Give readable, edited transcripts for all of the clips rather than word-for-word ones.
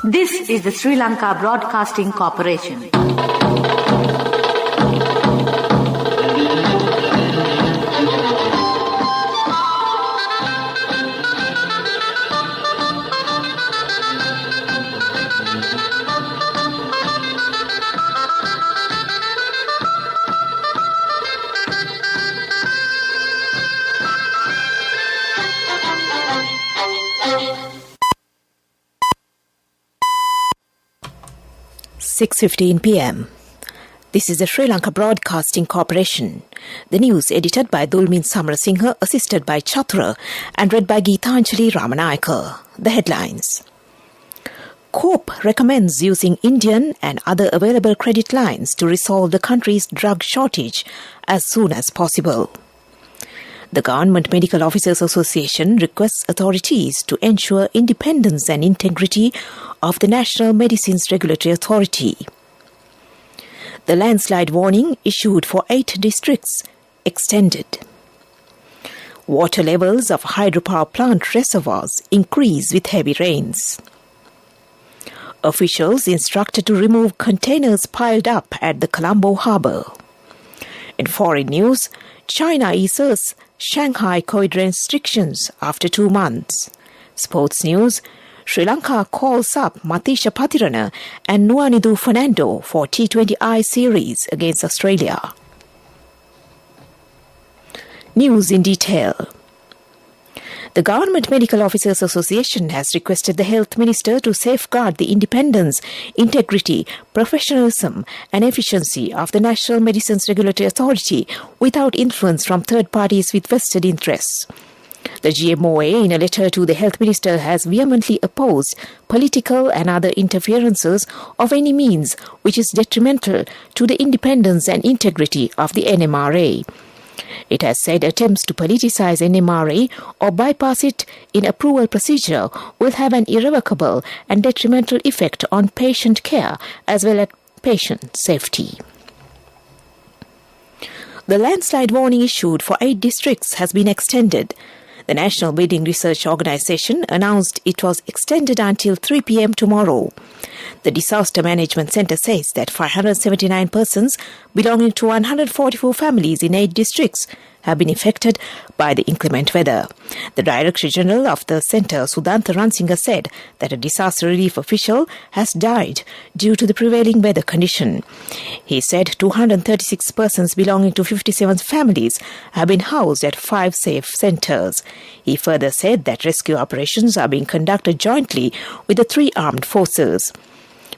This is the Sri Lanka Broadcasting Corporation. (6:15 p.m.) This is the Sri Lanka Broadcasting Corporation. The news edited by Dulmin Samarasinghe, assisted by Chatura, and read by Geethanjali Ramanayaka. The headlines. COPE recommends using Indian and other available credit lines to resolve the country's drug shortage as soon as possible. The Government Medical Officers Association requests authorities to ensure independence and integrity of the National Medicines Regulatory Authority. The landslide warning issued for 8 districts extended. Water levels of hydropower plant reservoirs increase with heavy rains. Officials instructed to remove containers piled up at the Colombo harbour. In foreign news, China eases Shanghai COVID restrictions after 2 months. Sports news, Sri Lanka calls up Matisha Patirana and Nuanidu Fernando for T20I series against Australia. News in detail. The Government Medical Officers Association has requested the Health Minister to safeguard the independence, integrity, professionalism and efficiency of the National Medicines Regulatory Authority without influence from third parties with vested interests. The GMOA, in a letter to the Health Minister, has vehemently opposed political and other interferences of any means which is detrimental to the independence and integrity of the NMRA. It has said attempts to politicize NMRA or bypass it in approval procedure will have an irrevocable and detrimental effect on patient care as well as patient safety. The landslide warning issued for 8 districts has been extended. The National Building Research Organisation announced it was extended until 3 p.m. tomorrow. The Disaster Management Centre says that 579 persons belonging to 144 families in 8 districts have been affected by the inclement weather. The Director General of the Centre, Sudanta Ransinga, said that a disaster relief official has died due to the prevailing weather condition. He said 236 persons belonging to 57 families have been housed at 5 safe centres. He further said that rescue operations are being conducted jointly with the 3 armed forces.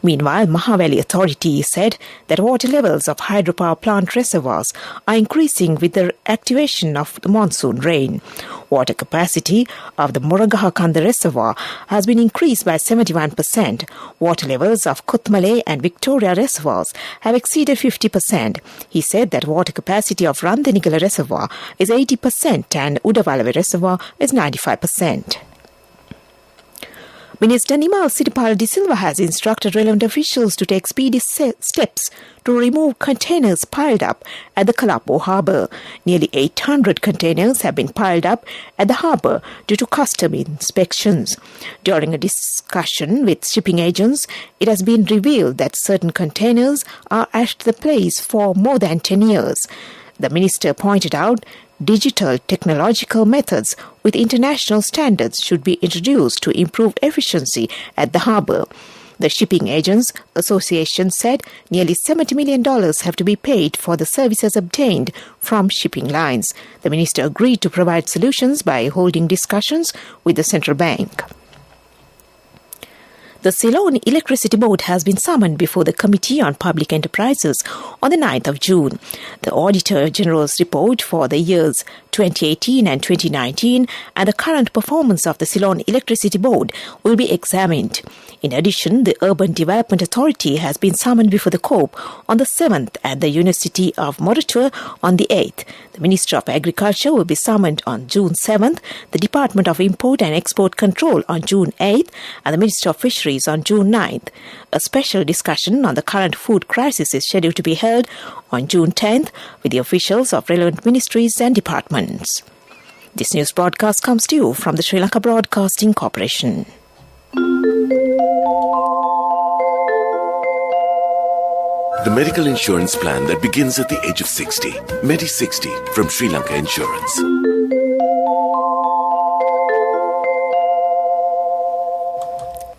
Meanwhile, Mahaveli Authority said that water levels of hydropower plant reservoirs are increasing with the activation of the monsoon rain. Water capacity of the Moragahakanda reservoir has been increased by 71%. Water levels of Kuthmale and Victoria reservoirs have exceeded 50%. He said that water capacity of Randenigala reservoir is 80% and Udawalawe reservoir is 95%. Minister Nimal Sitipal De Silva has instructed relevant officials to take speedy steps to remove containers piled up at the Colombo harbour. Nearly 800 containers have been piled up at the harbour due to custom inspections. During a discussion with shipping agents, it has been revealed that certain containers are at the place for more than 10 years. The minister pointed out digital technological methods with international standards should be introduced to improve efficiency at the harbour. The Shipping Agents Association said nearly $70 million have to be paid for the services obtained from shipping lines. The minister agreed to provide solutions by holding discussions with the central bank. The Ceylon Electricity Board has been summoned before the Committee on Public Enterprises on the 9th of June. The Auditor General's report for the years 2018 and 2019 and the current performance of the Ceylon Electricity Board will be examined. In addition, the Urban Development Authority has been summoned before the COPE on the 7th and the University of Moratua on the 8th. The Minister of Agriculture will be summoned on June 7th, the Department of Import and Export Control on June 8th, and the Minister of Fisheries on June 9th. A special discussion on the current food crisis is scheduled to be held on June 10th with the officials of relevant ministries and departments. This news broadcast comes to you from the Sri Lanka Broadcasting Corporation. The medical insurance plan that begins at the age of 60. Medi 60 from Sri Lanka Insurance.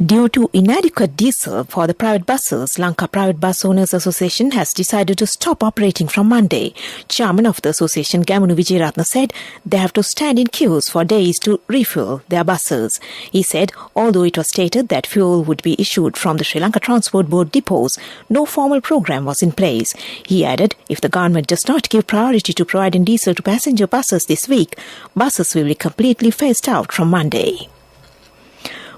Due to inadequate diesel for the private buses, Lanka Private Bus Owners Association has decided to stop operating from Monday. Chairman of the association, Gamunu Vijayaratna, said they have to stand in queues for days to refuel their buses. He said, although it was stated that fuel would be issued from the Sri Lanka Transport Board depots, no formal program was in place. He added, if the government does not give priority to providing diesel to passenger buses this week, buses will be completely phased out from Monday.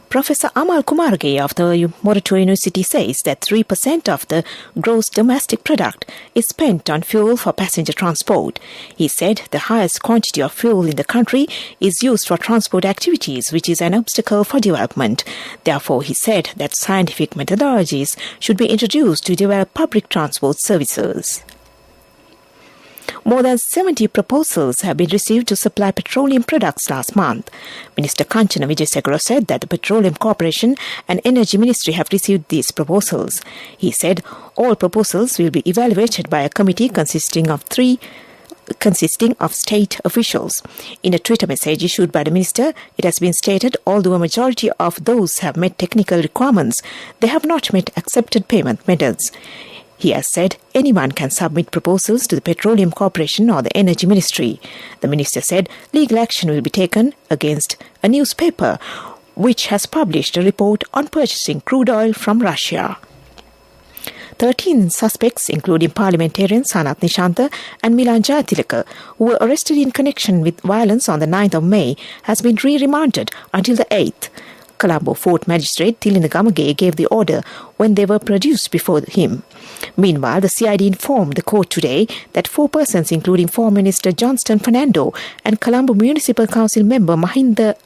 Professor Amal Kumarage of the Morato University says that 3% of the gross domestic product is spent on fuel for passenger transport. He said the highest quantity of fuel in the country is used for transport activities, which is an obstacle for development. Therefore, he said that scientific methodologies should be introduced to develop public transport services. More than 70 proposals have been received to supply petroleum products last month. Minister Kanchana Wijesekara said that the Petroleum Corporation and Energy Ministry have received these proposals. He said all proposals will be evaluated by a committee consisting of state officials. In a Twitter message issued by the minister, it has been stated although a majority of those have met technical requirements, they have not met accepted payment methods. He has said anyone can submit proposals to the Petroleum Corporation or the Energy Ministry. The minister said legal action will be taken against a newspaper which has published a report on purchasing crude oil from Russia. 13 suspects, including parliamentarians Sanat Nishanta and Milan Jayatilaka, who were arrested in connection with violence on the 9th of May, has been re-remanded until the 8th. Colombo Fort Magistrate Tilina Gamage gave the order when they were produced before him. Meanwhile, the CID informed the court today that 4 persons, including former Minister Johnston Fernando and Colombo Municipal Council member Mahinda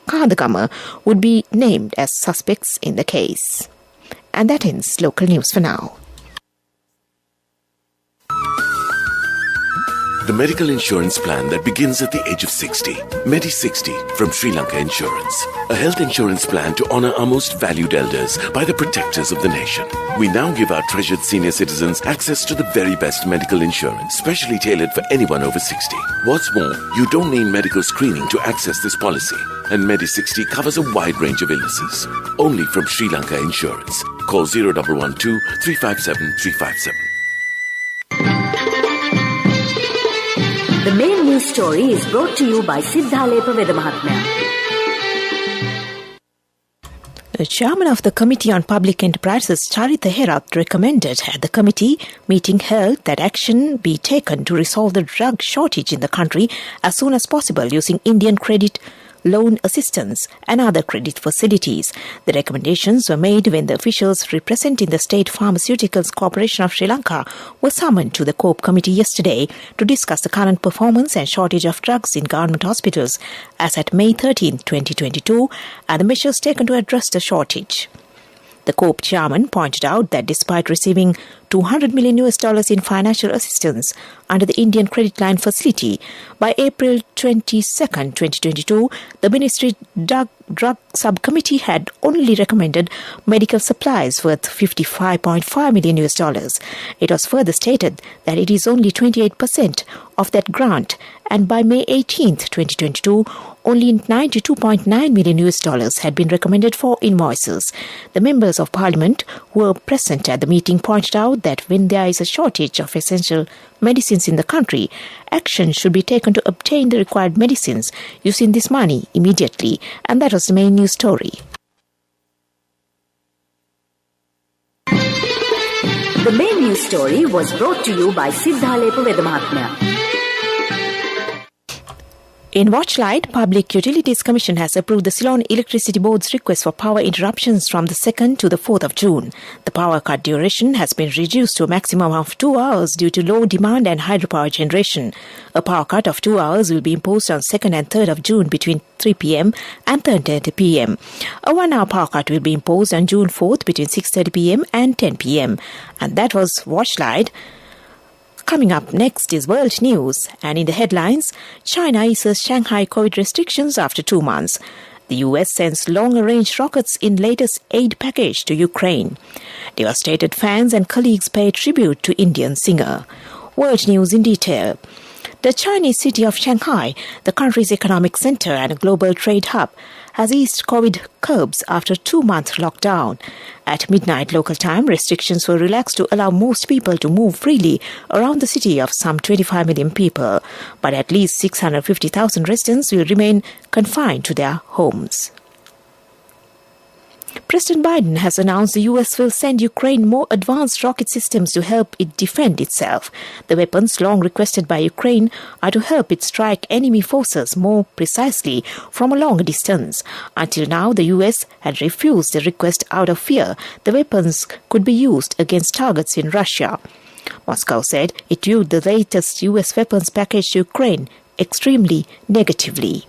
Kahadagama, would be named as suspects in the case. And that ends local news for now. The medical insurance plan that begins at the age of 60. Medi 60 from Sri Lanka Insurance. A health insurance plan to honour our most valued elders by the protectors of the nation. We now give our treasured senior citizens access to the very best medical insurance, specially tailored for anyone over 60. What's more, you don't need medical screening to access this policy. And Medi 60 covers a wide range of illnesses. Only from Sri Lanka Insurance. Call 0112 357 357. The main news story is brought to you by Siddhalepa Vedamahatmya. The chairman of the Committee on Public Enterprises, Charita Herath, recommended at the committee meeting held that action be taken to resolve the drug shortage in the country as soon as possible using Indian credit loan assistance and other credit facilities. The recommendations were made when the officials representing the State Pharmaceuticals Corporation of Sri Lanka were summoned to the COPE committee yesterday to discuss the current performance and shortage of drugs in government hospitals as at May 13, 2022, and the measures taken to address the shortage. The COPE chairman pointed out that despite receiving $200 million in financial assistance under the Indian Credit Line Facility, by April 22, 2022, the Ministry Drug Subcommittee had only recommended medical supplies worth $55.5 million. It was further stated that it is only 28% of that grant, and by May 18, 2022, only $92.9 million had been recommended for invoices. The members of Parliament who were present at the meeting pointed out that when there is a shortage of essential medicines in the country, action should be taken to obtain the required medicines using this money immediately, and that was the main news story. The main news story was brought to you by Siddhalepa Vedamahatmya. In Watchlight, Public Utilities Commission has approved the Ceylon Electricity Board's request for power interruptions from the 2nd to the 4th of June. The power cut duration has been reduced to a maximum of 2 hours due to low demand and hydropower generation. A power cut of 2 hours will be imposed on 2nd and 3rd of June between 3 p.m. and 10:30 p.m. A 1-hour power cut will be imposed on June 4th between 6:30 p.m. and 10 p.m. And that was Watchlight. Coming up next is World News, and in the headlines, China eases Shanghai COVID restrictions after 2 months. The US sends long-range rockets in latest aid package to Ukraine. Devastated fans and colleagues pay tribute to Indian singer. World news in detail. The Chinese city of Shanghai, the country's economic center and a global trade hub, has eased COVID curbs after a 2-month lockdown. At midnight local time, restrictions were relaxed to allow most people to move freely around the city of some 25 million people, but at least 650,000 residents will remain confined to their homes. President Biden has announced the US will send Ukraine more advanced rocket systems to help it defend itself. The weapons, long requested by Ukraine, are to help it strike enemy forces more precisely from a long distance. Until now, the US had refused the request out of fear the weapons could be used against targets in Russia. Moscow said it viewed the latest US weapons package to Ukraine extremely negatively.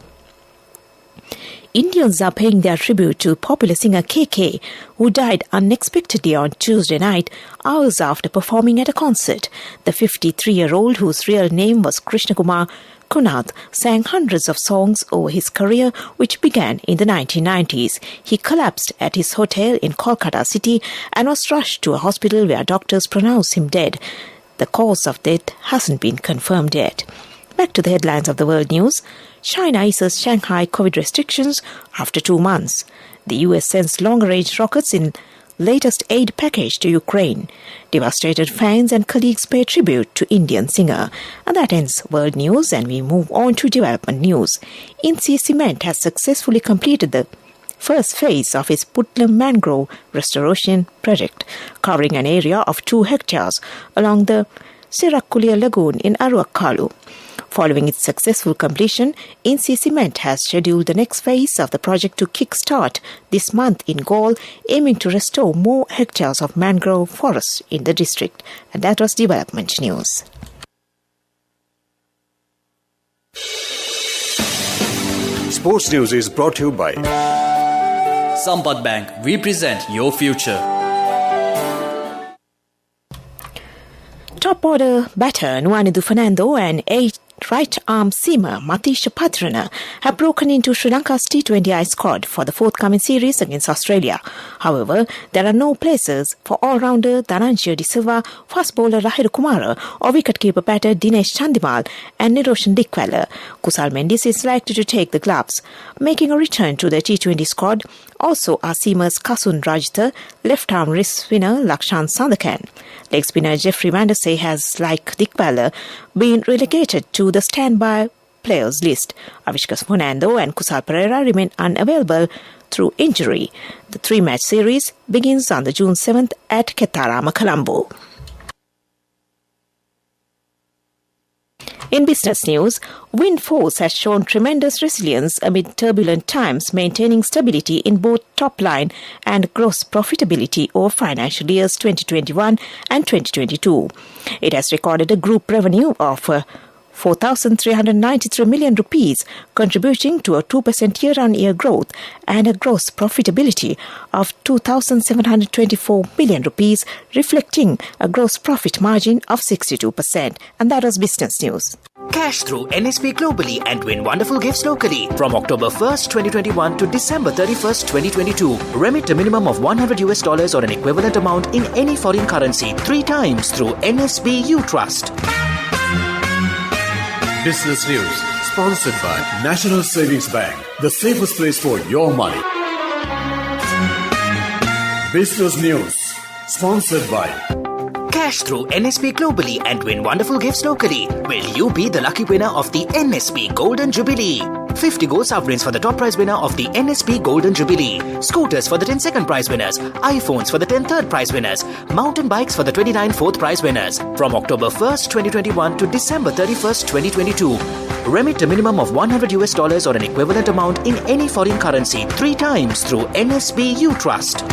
Indians are paying their tribute to popular singer KK, who died unexpectedly on Tuesday night, hours after performing at a concert. The 53-year-old, whose real name was Krishna Kumar Kunath, sang hundreds of songs over his career, which began in the 1990s. He collapsed at his hotel in Kolkata city and was rushed to a hospital where doctors pronounced him dead. The cause of death hasn't been confirmed yet. Back to the headlines of the world news. China eases Shanghai COVID restrictions after 2 months. The US sends long-range rockets in latest aid package to Ukraine. Devastated fans and colleagues pay tribute to Indian singer. And that ends world news, and we move on to development news. Insia Cement has successfully completed the first phase of its Putlam mangrove restoration project, covering an area of 2 hectares along the Sirakulia Lagoon in Aruakkalu. Following its successful completion, Insia Cement has scheduled the next phase of the project to kick-start this month in Galle, aiming to restore more hectares of mangrove forests in the district. And that was development news. Sports news is brought to you by Sampath Bank. We present your future. Top order batter Nuanidu Fernando and right-arm seamer Matisha Patrana have broken into Sri Lanka's T20I squad for the forthcoming series against Australia. However, there are no places for all-rounder Dhananjaya De Silva, fast bowler Rahiru Kumara or wicketkeeper batter Dinesh Chandimal and Niroshan Dickwella. Kusal Mendis is likely to take the gloves. Making a return to the T20 squad also are seamers Kasun Rajitha, left-arm wrist spinner Lakshan Sandakan. Leg spinner Jeffrey Vandersay has, like Dickwella, been relegated to the standby players list. Avishkas Fernando and Kusal Pereira remain unavailable through injury. The 3-match series begins on the June 7th at Ketarama, Colombo. In business news, Windforce has shown tremendous resilience amid turbulent times, maintaining stability in both top line and gross profitability over financial years 2021 and 2022. It has recorded a group revenue of 4,393 million rupees, contributing to a 2% year-on-year growth and a gross profitability of 2,724 million rupees, reflecting a gross profit margin of 62%. And that was business news. Cash through NSP globally and win wonderful gifts locally. From October 1st, 2021 to December 31st, 2022. Remit a minimum of $100 or an equivalent amount in any foreign currency 3 times through NSB U Trust. Business News, sponsored by National Savings Bank, the safest place for your money. Business News, sponsored by Cash through NSP globally and win wonderful gifts locally. Will you be the lucky winner of the NSP Golden Jubilee? 50 gold sovereigns for the top prize winner of the NSP Golden Jubilee. Scooters for the 10 second prize winners. iPhones for the 10 third prize winners. Mountain bikes for the 29 fourth prize winners. From October 1st, 2021 to December 31st, 2022. Remit a minimum of $100 or an equivalent amount in any foreign currency 3 times through NSB U Trust.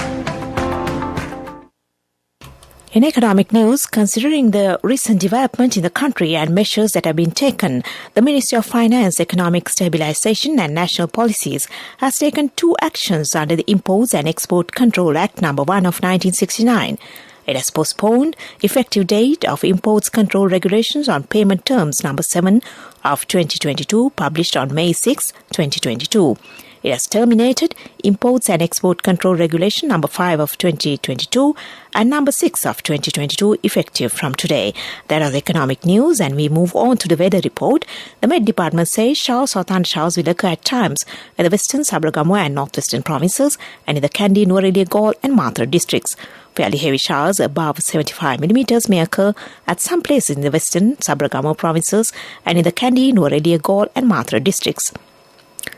In economic news, considering the recent development in the country and measures that have been taken, the Ministry of Finance, Economic Stabilisation and National Policies has taken 2 actions under the Imports and Export Control Act No. 1 of 1969. It has postponed effective date of Imports Control Regulations on Payment Terms No. 7 of 2022, published on May 6, 2022. It has terminated Imports and Export Control Regulation number 5 of 2022 and number 6 of 2022 effective from today. That are the economic news, and we move on to the weather report. The Met Department says showers or thundershowers will occur at times in the western Sabaragamuwa and northwestern provinces and in the Kandy, Nuwara Eliya, and Mathura districts. Fairly heavy showers above 75 millimeters may occur at some places in the western Sabaragamuwa provinces and in the Kandy, Nuwara Eliya, and Mathura districts.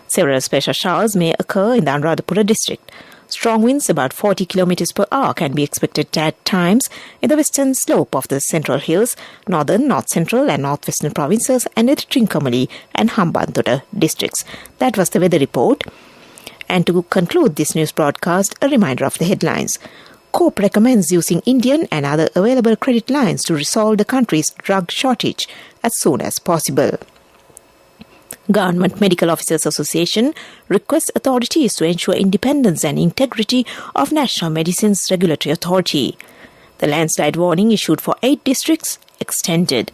Several special showers may occur in the Anuradhapura district. Strong winds about 40 km per hour can be expected at times in the western slope of the Central Hills, northern, north central and northwestern provinces and in the Trincomalee and Hambantota districts. That was the weather report. And to conclude this news broadcast, a reminder of the headlines. COPE recommends using Indian and other available credit lines to resolve the country's drug shortage as soon as possible. Government Medical Officers Association requests authorities to ensure independence and integrity of National Medicines Regulatory Authority. The landslide warning issued for 8 districts extended.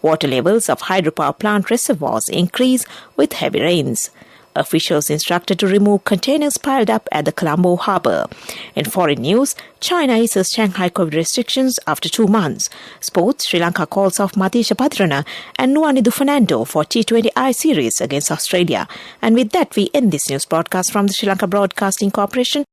Water levels of hydropower plant reservoirs increase with heavy rains. Officials instructed to remove containers piled up at the Colombo harbour. In foreign news, China eases Shanghai COVID restrictions after 2 months. Sports, Sri Lanka calls off Matisha Padrana and Nuwanidu Fernando for T20I series against Australia. And with that, we end this news broadcast from the Sri Lanka Broadcasting Corporation.